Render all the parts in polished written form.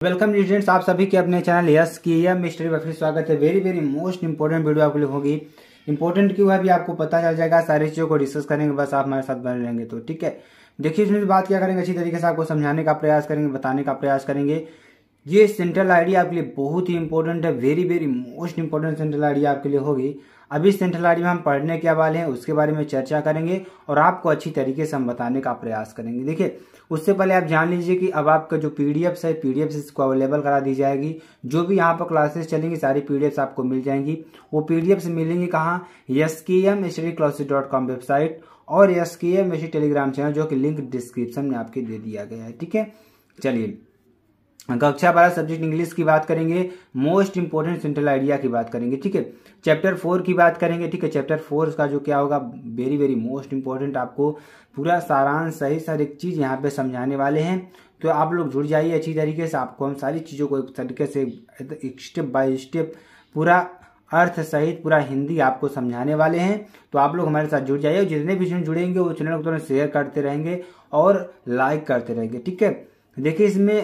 Welcome students, आप सभी के अपने चैनल यस की या मिस्ट्री में फिर स्वागत है। Very very most important video आपके लिए होगी। इंपॉर्टेंट क्यों है भी आपको पता चल जाएगा। सारी चीजों को डिस्कस करेंगे, बस आप हमारे साथ बने रहेंगे तो ठीक है। देखिए इसमें बात क्या करेंगे, अच्छी तरीके से आपको समझाने का प्रयास करेंगे, बताने का प्रयास करेंगे। ये सेंट्रल आईडी आपके लिए बहुत ही इंपॉर्टेंट है। Very very most important central ID आपके लिए होगी। अभी सेंट्रल आईडी में हम पढ़ने क्या वाले हैं उसके बारे में चर्चा करेंगे और आपको अच्छी तरीके से हम बताने का प्रयास करेंगे। देखिए उससे पहले आप जान लीजिए कि अब आपका जो पीडीएफ्स है, पीडीएफ्स इसको अवेलेबल करा दी जाएगी। जो भी यहाँ पर क्लासेस चलेंगी सारी पीडीएफ्स आपको मिल जाएंगी। वो पीडीएफ्स मिलेंगी कहाँ, skmstudyclasses.com वेबसाइट और skm टेलीग्राम चैनल, जो कि लिंक डिस्क्रिप्शन में आपके दे दिया गया है। ठीक है, चलिए कक्षा 12 सब्जेक्ट इंग्लिश की बात करेंगे। मोस्ट इंपोर्टेंट सेंट्रल आइडिया की बात करेंगे। ठीक है, चैप्टर 4 की बात करेंगे। ठीक है, चैप्टर 4 का जो क्या होगा, वेरी वेरी मोस्ट इंपोर्टेंट, आपको पूरा सारांश सही सारी चीज यहाँ पे समझाने वाले हैं। तो आप लोग जुड़ जाइए अच्छी तरीके से। आपको हम सारी चीजों को एक तरीके से स्टेप बाय स्टेप पूरा अर्थ सहित पूरा हिंदी आपको समझाने वाले हैं। तो आप लोग हमारे साथ जुड़ जाइए। जितने भी जुड़ेंगे वो चैनल को तुरंत शेयर करते रहेंगे और लाइक करते रहेंगे। ठीक है, देखिए इसमें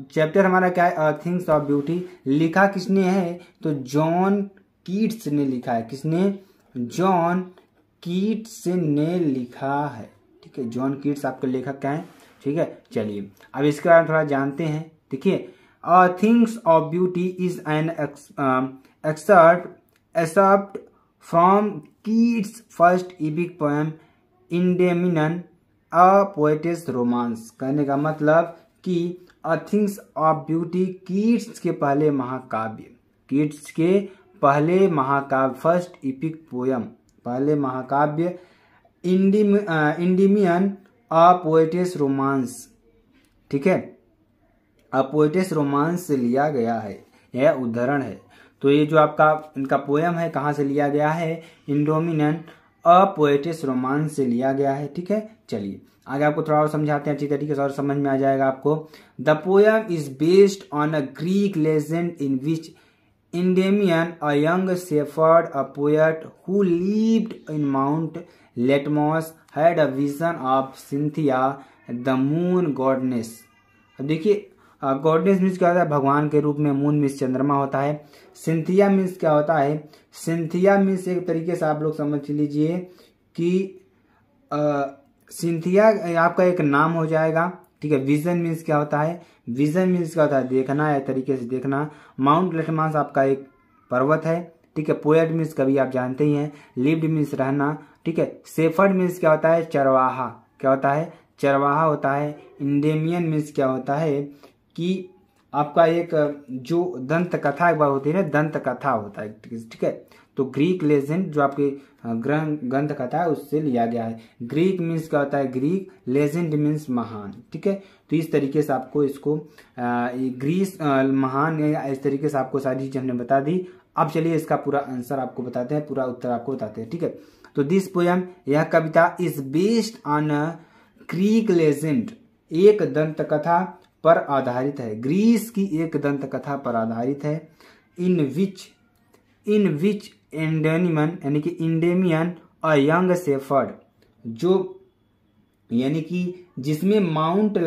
चैप्टर हमारा क्या है, थिंग्स ऑफ ब्यूटी। लिखा किसने है, तो जॉन कीट्स ने लिखा है। किसने, जॉन कीट्स ने लिखा है। ठीक है, जॉन कीट्स आपके लेखक क्या है। ठीक है, चलिए अब इसके बारे में थोड़ा जानते हैं। देखिए things of beauty is an excerpt from Keats first epic poem Endymion a poetic romance. कहने का मतलब कि a things of beauty Keats के पहले महाकाव्य, कीट्स के पहले महाकाव्य, फर्स्ट एपिक पोयम, पहले महाकाव्य इंडिमियन अ पोएटिस रोमांस। ठीक है, अ पोएटिस रोमांस से लिया गया है, यह उदाहरण है। तो ये जो आपका इनका पोयम है कहाँ से लिया गया है, इंडोमिनन अ पोएटिस रोमांस से लिया गया है। ठीक है, चलिए आगे आपको थोड़ा और समझाते हैं अच्छी तरीके से और समझ में आ जाएगा आपको। The poem is based on a Greek legend in which Endymion a young shepherd a poet who lived in Mount Latmos had a vision of Cynthia the moon goddess. अब देखिए गॉडनेस मीन्स क्या होता है, भगवान के रूप में। Moon means चंद्रमा होता है। सिंथिया मीन्स क्या होता है, सिंथिया मीन्स एक तरीके से आप लोग समझ लीजिए कि सिंथिया आपका एक नाम हो जाएगा। ठीक है, विजन मीन्स क्या होता है, विजन मीन्स क्या होता है, देखना है, तरीके से देखना। माउंट लेटमास आपका एक पर्वत है। ठीक है, पोएट मीन्स कभी आप जानते ही हैं, लिव्ड मीन्स रहना। ठीक है, शेफर्ड मीन्स क्या होता है, चरवाहा। क्या होता है, चरवाहा होता है। इंडेमियन मीन्स क्या होता है कि आपका एक जो दंत कथा एक बार होती है ना, दंत कथा होता है। ठीक है, तो ग्रीक लेजेंड जो आपके ग्रंथ कथा है उससे लिया गया है। ग्रीक मीन्स क्या होता है, ग्रीक, लेजेंड मीन्स महान। ठीक है, तो इस तरीके से आपको इसको ग्रीस महान, इस तरीके से आपको सारी चीजें हमने बता दी। अब चलिए इसका पूरा आंसर आपको बताते हैं, पूरा उत्तर आपको बताते हैं। ठीक है, तो दिस पोयम, यह कविता is based on Greek legend, एक दंत कथा पर आधारित है। ग्रीस की एक दंत कथा पर आधारित है। इन विच इंडेमियन यानी कि इंडेमियन अ यंग शेफर्ड, जो यानी कि जिसमें माउंट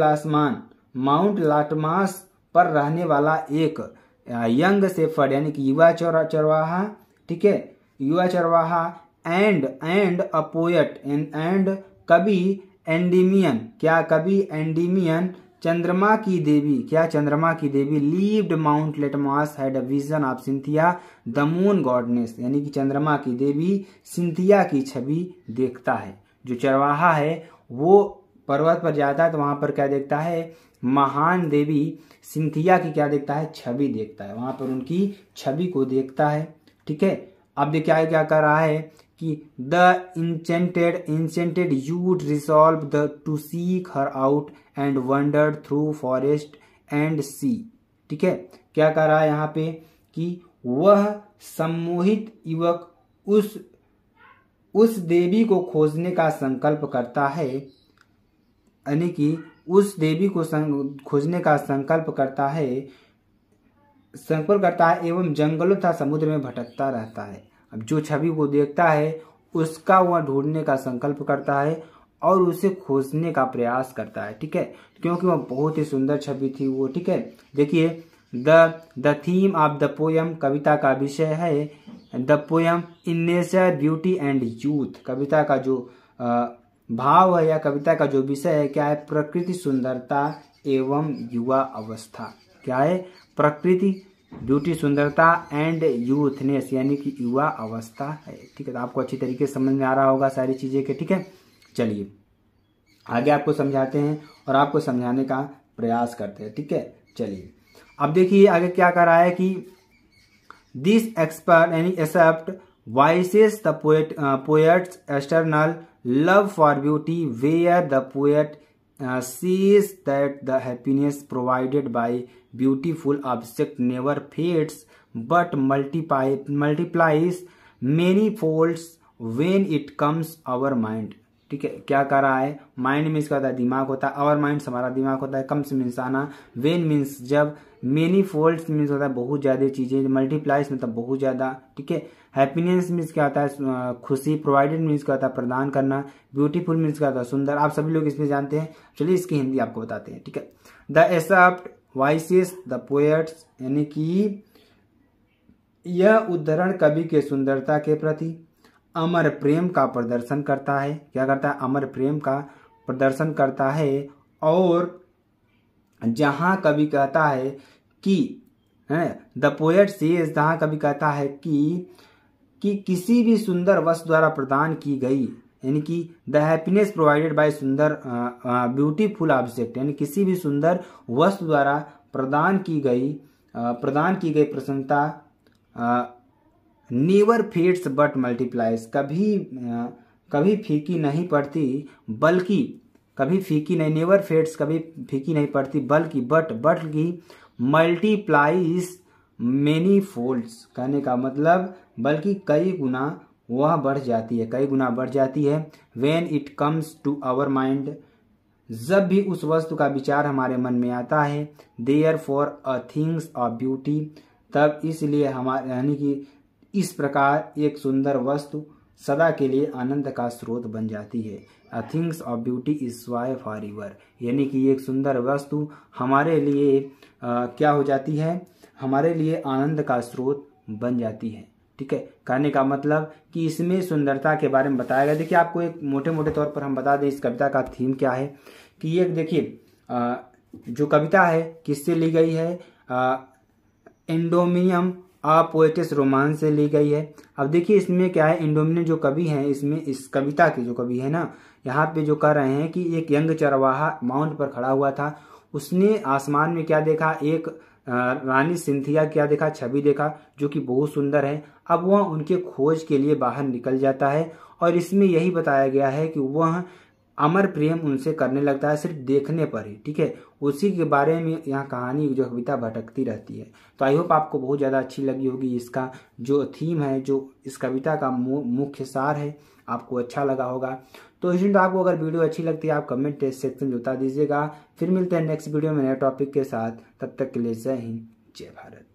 लाटमास पर रहने वाला एक यंग शेफर्ड यानी कि युवा चरवाहा। ठीक है, युवा चरवाहा एंड अ पोएट एंड कवि एंडीमियन, क्या कवि एंडीमियन, चंद्रमा की देवी, क्या चंद्रमा की देवी, lived Mount Latmos had a vision of Cynthia the moon goddess, यानी कि चंद्रमा की देवी सिंथिया की छवि देखता है। जो चरवाहा है वो पर्वत पर जाता है तो वहां पर क्या देखता है, महान देवी सिंथिया की क्या देखता है, छवि देखता है। वहां पर उनकी छवि को देखता है। ठीक है, अब देखिए क्या कर रहा है कि the enchanted youth resolve to seek her out and wandered through forest and sea. ठीक है, क्या कर रहा है यहाँ पे कि वह सम्मोहित युवक उस देवी को खोजने का संकल्प करता है, यानी कि उस देवी को खोजने का संकल्प करता है एवं जंगलों तथा समुद्र में भटकता रहता है। अब जो छवि को देखता है उसका वह ढूंढने का संकल्प करता है और उसे खोजने का प्रयास करता है, ठीक है, क्योंकि वह बहुत ही सुंदर छवि थी वो, ठीक है। देखिए the theme of the poem, कविता का विषय है the poem in nature beauty and youth. कविता का जो भाव है या कविता का जो विषय है क्या है, प्रकृति, सुंदरता एवं युवा अवस्था। क्या है, प्रकृति, ब्यूटी, सुंदरता एंड यूथनेस यानी कि युवा अवस्था है, ठीक है। तो आपको अच्छी तरीके से समझ में आ रहा होगा सारी चीजें के, ठीक है। चलिए आगे आपको समझाते हैं और आपको समझाने का प्रयास करते हैं, ठीक है। चलिए अब देखिए आगे क्या कर रहा है कि दिस एक्सपर्ट यानी except voices the poet's external love for beauty where the poet sees that the happiness provided by beautiful object never fades but multiplies many folds when it comes our mind। ठीक है, क्या कर रहा है, mind means क्या होता है, दिमाग होता है, आवर माइंड हमारा दिमाग होता है, कम्स मीन्स आना, वेन मीन्स जब, मेनी फोल्ड्स मीन्स होता है बहुत ज्यादा चीजें, मल्टीप्लाइज मतलब बहुत ज्यादा, ठीक है। हैप्पीनेस मीन्स क्या होता है, खुशी, प्रोवाइडेड मीन्स क्या होता है, प्रदान करना, ब्यूटीफुल मीन्स क्या होता है, सुंदर। आप सभी लोग इसमें जानते हैं, चलिए इसकी हिंदी आपको बताते हैं, ठीक है। The except voices the poet's यानी कि यह उद्धरण कवि के सुंदरता के प्रति अमर प्रेम का प्रदर्शन करता है। क्या करता है, अमर प्रेम का प्रदर्शन करता है। और जहां कवि कहता है कि द पोएट सेज, जहां कवि कहता है कि किसी भी सुंदर वस्तु द्वारा प्रदान की गई, यानी कि द हैप्पीनेस प्रोवाइडेड बाय सुंदर ब्यूटीफुल ऑब्जेक्ट, यानी किसी भी सुंदर वस्तु द्वारा प्रदान की गई प्रसन्नता नेवर फेड्स बट मल्टीप्लाइज, कभी फीकी नहीं पड़ती बल्कि, कभी फीकी नहीं, नेवर फेड्स कभी फीकी नहीं पड़ती बल्कि मल्टीप्लाइज मेनी फोल्ड्स, कहने का मतलब बल्कि कई गुना वह बढ़ जाती है, कई गुना बढ़ जाती है। When it comes to our mind, जब भी उस वस्तु का विचार हमारे मन में आता है, there for a things of beauty, तब इसलिए हमारे यानी कि इस प्रकार एक सुंदर वस्तु सदा के लिए आनंद का स्रोत बन जाती है। A things of beauty is why for ever, यानी कि एक सुंदर वस्तु हमारे लिए क्या हो जाती है, हमारे लिए आनंद का स्रोत बन जाती है, ठीक है। कहने का मतलब कि इसमें सुंदरता के बारे में बताया गया। देखिए आपको एक मोटे मोटे तौर पर हम बता दें इस कविता का थीम क्या है, कि ये देखिए जो कविता है किससे ली गई है, एंडोमिनियम आ पोएटिस रोमांस से ली गई है। अब देखिए इसमें क्या है, एंडोमिनियम जो कवि हैं, इसमें इस कविता के जो कवि है ना, यहाँ पे जो कर रहे हैं कि एक यंग चरवाहा माउंट पर खड़ा हुआ था, उसने आसमान में क्या देखा, एक रानी सिंथिया क्या देखा, छवि देखा जो कि बहुत सुंदर है। अब वह उनके खोज के लिए बाहर निकल जाता है और इसमें यही बताया गया है कि वह अमर प्रेम उनसे करने लगता है सिर्फ देखने पर ही, ठीक है। उसी के बारे में यहाँ कहानी जो कविता भटकती रहती है। तो आई होप आपको बहुत ज़्यादा अच्छी लगी होगी, इसका जो थीम है, जो इस कविता का मुख्य सार है, आपको अच्छा लगा होगा। तो स्टूडेंट आपको अगर वीडियो अच्छी लगती है आप कमेंट सेक्शन में बता दीजिएगा। फिर मिलते हैं नेक्स्ट वीडियो में नए टॉपिक के साथ, तब तक के लिए जय हिंद, जय भारत।